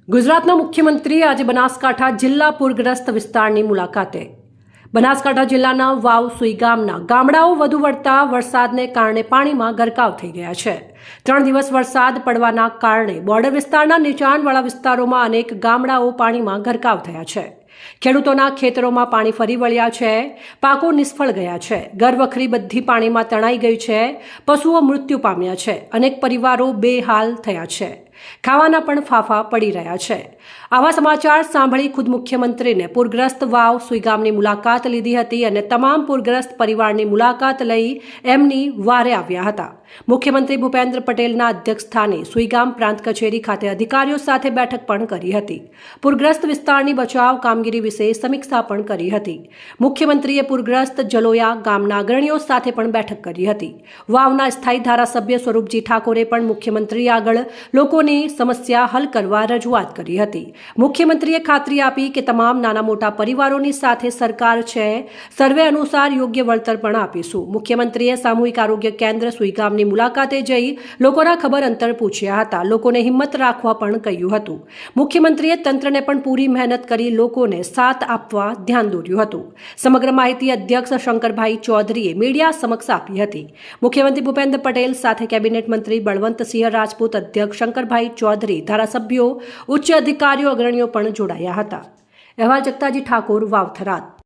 ગુજરાતના મુખ્યમંત્રી આજે બનાસકાંઠા જિલ્લા પૂરગ્રસ્ત વિસ્તારની મુલાકાતે. બનાસકાંઠા જિલ્લાના વાવ સુઈ ગામના ગામડાઓ વધુ પડતા વરસાદને કારણે પાણીમાં ગરકાવ થઈ ગયા છે. 3 દિવસ વરસાદ પડવાના કારણે બોર્ડર વિસ્તારના નીચાણવાળા વિસ્તારોમાં અનેક ગામડાઓ પાણીમાં ગરકાવ થયા છે. ખેડૂતોના ખેતરોમાં પાણી ફરી વળ્યા છે. પાકો નિષ્ફળ ગયા છે. ઘરવખરી બધી પાણીમાં તણાઈ ગઈ છે. પશુઓ મૃત્યુ પામ્યા છે. અનેક પરિવારો બેહાલ થયા છે. ખાવાના પણ ફાફા પડી રહ્યા છે. આવા સમાચાર સાંભળી ખુદ મુખ્યમંત્રીને પૂરગ્રસ્ત વાવ સુઈ ગામની મુલાકાત લીધી હતી અને તમામ પૂરગ્રસ્ત પરિવારની મુલાકાત લઈ એમની વારે આવ્યા હતા. મુખ્યમંત્રી ભૂપેન્દ્ર પટેલના અધ્યક્ષસ્થાને સુઈગામ પ્રાંત કચેરી ખાતે અધિકારીઓ સાથે બેઠક પણ કરી હતી. પૂરગ્રસ્ત વિસ્તારની બચાવ કામગીરી વિશે સમીક્ષા પણ કરી હતી. મુખ્યમંત્રીએ પૂરગ્રસ્ત જલોયા ગામના અગ્રણીઓ સાથે પણ બેઠક કરી હતી. વાવના સ્થાયી ધારાસભ્ય સ્વરૂપજી ઠાકોરે પણ મુખ્યમંત્રી આગળ લોકોની સમસ્યા હલ કરવા રજૂઆત કરી હતી. મુખ્યમંત્રીએ ખાતરી આપી કે તમામ નાના મોટા પરિવારોની સાથે સરકાર છે. સર્વે અનુસાર યોગ્ય વળતર પણ આપીશું. મુખ્યમંત્રીએ સામૂહિક આરોગ્ય કેન્દ્ર સુઈગામની મુલાકાતે જઈ લોકોના ખબર અંતર પૂછ્યા હતા. લોકોને હિંમત રાખવા પણ કહ્યું હતું. મુખ્યમંત્રીએ તંત્રને પણ પૂરી મહેનત કરી લોકોને સાથ આપવા ધ્યાન દોર્યું હતું. સમગ્ર માહિતી અધ્યક્ષ શંકરભાઈ ચૌધરીએ મીડિયા સમક્ષ આપી હતી. મુખ્યમંત્રી ભૂપેન્દ્ર પટેલ સાથે કેબિનેટ મંત્રી બળવંતસિંહ રાજપૂત, અધ્યક્ષ શંકરભાઈ ચૌધરી, ધારાસભ્યો, ઉચ્ચ અધિકારીઓ, અગ્રણીઓ પણ જોડાયા હતા. અહેવાલ જગતાજી ઠાકોર, વાવ થરાદ.